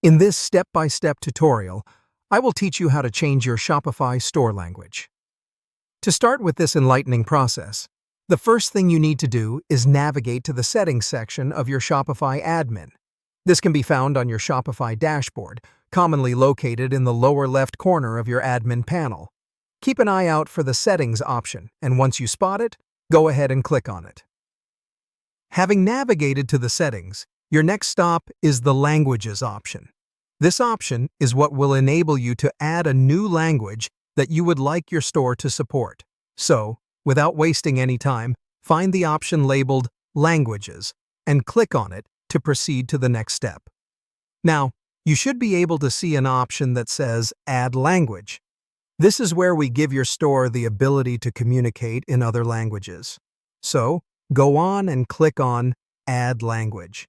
In this step-by-step tutorial, I will teach you how to change your Shopify store language. To start with this enlightening process, the first thing you need to do is navigate to the Settings section of your Shopify admin. This can be found on your Shopify dashboard, commonly located in the lower left corner of your admin panel. Keep an eye out for the Settings option, and once you spot it, go ahead and click on it. Having navigated to the settings, your next stop is the Languages option. This option is what will enable you to add a new language that you would like your store to support. So, without wasting any time, find the option labeled Languages and click on it to proceed to the next step. Now, you should be able to see an option that says Add Language. This is where we give your store the ability to communicate in other languages. So, go on and click on Add Language.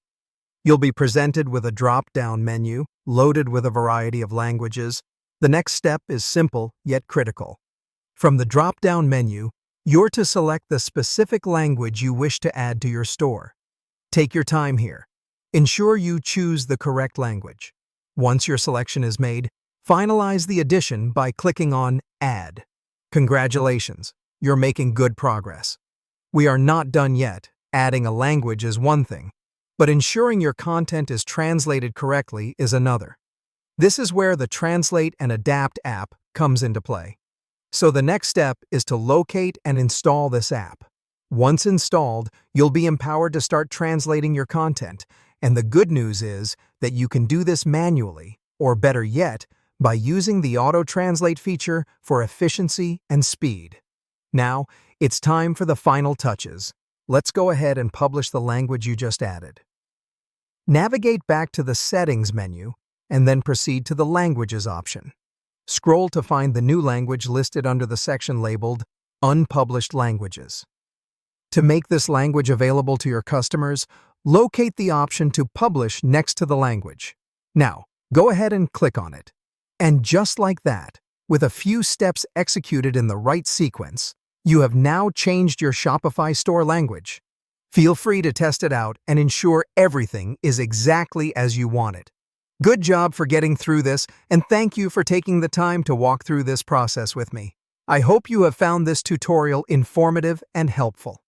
You'll be presented with a drop-down menu loaded with a variety of languages. The next step is simple yet critical. From the drop-down menu, you're to select the specific language you wish to add to your store. Take your time here. Ensure you choose the correct language. Once your selection is made, finalize the addition by clicking on Add. Congratulations, you're making good progress. We are not done yet. Adding a language is one thing, but ensuring your content is translated correctly is another. This is where the Translate and Adapt app comes into play. So the next step is to locate and install this app. Once installed, you'll be empowered to start translating your content, and the good news is that you can do this manually, or better yet, by using the auto-translate feature for efficiency and speed. Now, it's time for the final touches. Let's go ahead and publish the language you just added. Navigate back to the Settings menu and then proceed to the Languages option. Scroll to find the new language listed under the section labeled Unpublished Languages. To make this language available to your customers, locate the option to Publish next to the language. Now, go ahead and click on it. And just like that, with a few steps executed in the right sequence, you have now changed your Shopify store language. Feel free to test it out and ensure everything is exactly as you want it. Good job for getting through this, and thank you for taking the time to walk through this process with me. I hope you have found this tutorial informative and helpful.